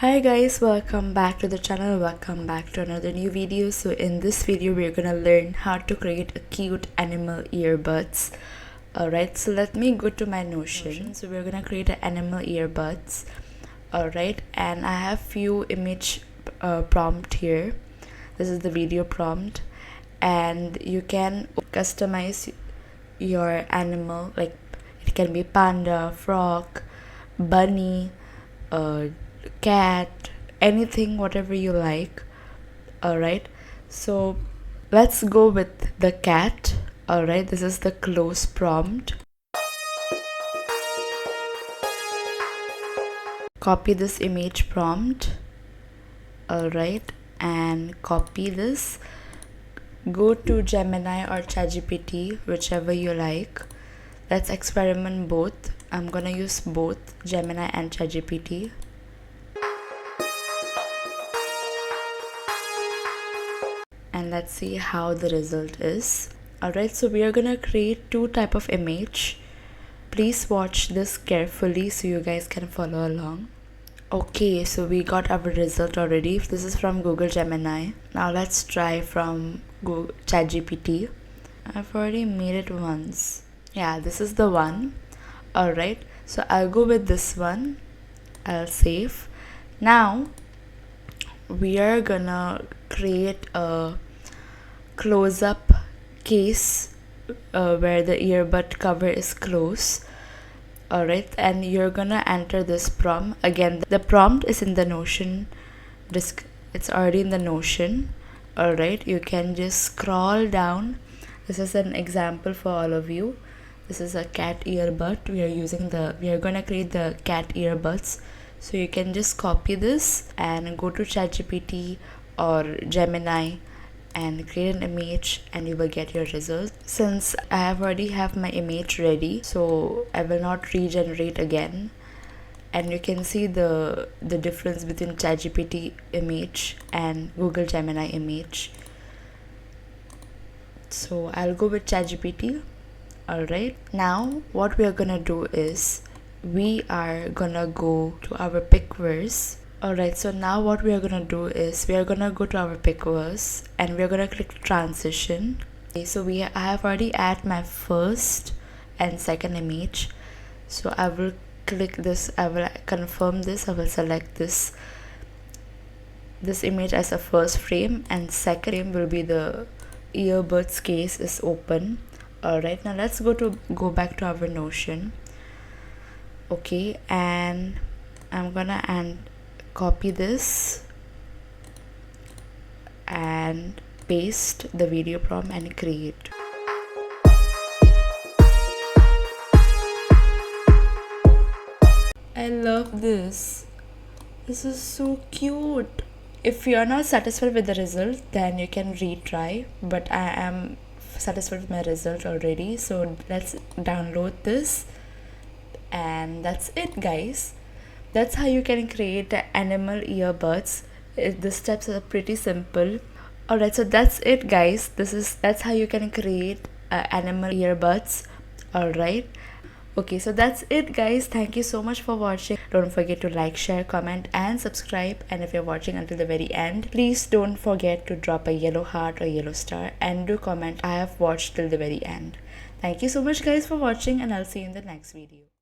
Hi guys, welcome back to the channel. Welcome back to another new video. So in this video we're gonna learn how to create a cute animal earbuds. Alright, so let me go to my Notion. So we're gonna create an animal earbuds. Alright, and I have few image prompt here. This is the video prompt, and you can customize your animal, like it can be panda, frog, bunny, cat, anything, whatever you like. Alright, so let's go with the cat. Alright, this is the close prompt. Copy this image prompt. Alright, and copy this. Go to Gemini or ChatGPT, whichever you like. Let's experiment both. I'm gonna use both Gemini and ChatGPT. And let's see how the result is. Alright, so we are gonna create two type of image. Please watch this carefully so you guys can follow along. Okay, so we got our result already. This is from Google Gemini. Now let's try from Google ChatGPT. I've already made it once. Yeah, this is the one. Alright, so I'll go with this one. I'll save. Now we are gonna create a close-up case where the earbud cover is close. Alright, and you're gonna enter this prompt. Again, the prompt is in the Notion disk. It's already in the Notion. Alright, you can just scroll down. This is an example for all of you. This is a cat earbud. We are gonna create the cat earbuds. So you can just copy this and go to ChatGPT or Gemini and create an image, and you will get your result. Since I already have my image ready, so I will not regenerate again. And you can see the difference between ChatGPT image and Google Gemini image. So I'll go with ChatGPT. Alright, now what we are gonna do is we are gonna go to our Pixverse. Alright, so now what we are gonna do is we are gonna go to our Pixverse and we are gonna click transition. Okay, so I have already added my first and second image. So I will click this, I will confirm this, I will select this image as a first frame, and second frame will be the earbuds case is open. Alright, now let's go back to our Notion. Okay, and I'm gonna copy this and paste the video prompt and create. I love this. This is so cute. If you are not satisfied with the result, then you can retry, but I am satisfied with my result already. So let's download this, and that's it, guys. That's how you can create the animal earbuds. The steps are pretty simple. Alright, so that's it, guys. That's how you can create animal earbuds. Alright. Okay, so that's it, guys. Thank you so much for watching. Don't forget to like, share, comment and subscribe. And if you're watching until the very end, please don't forget to drop a yellow heart or yellow star and do comment I have watched till the very end. Thank you so much, guys, for watching, and I'll see you in the next video.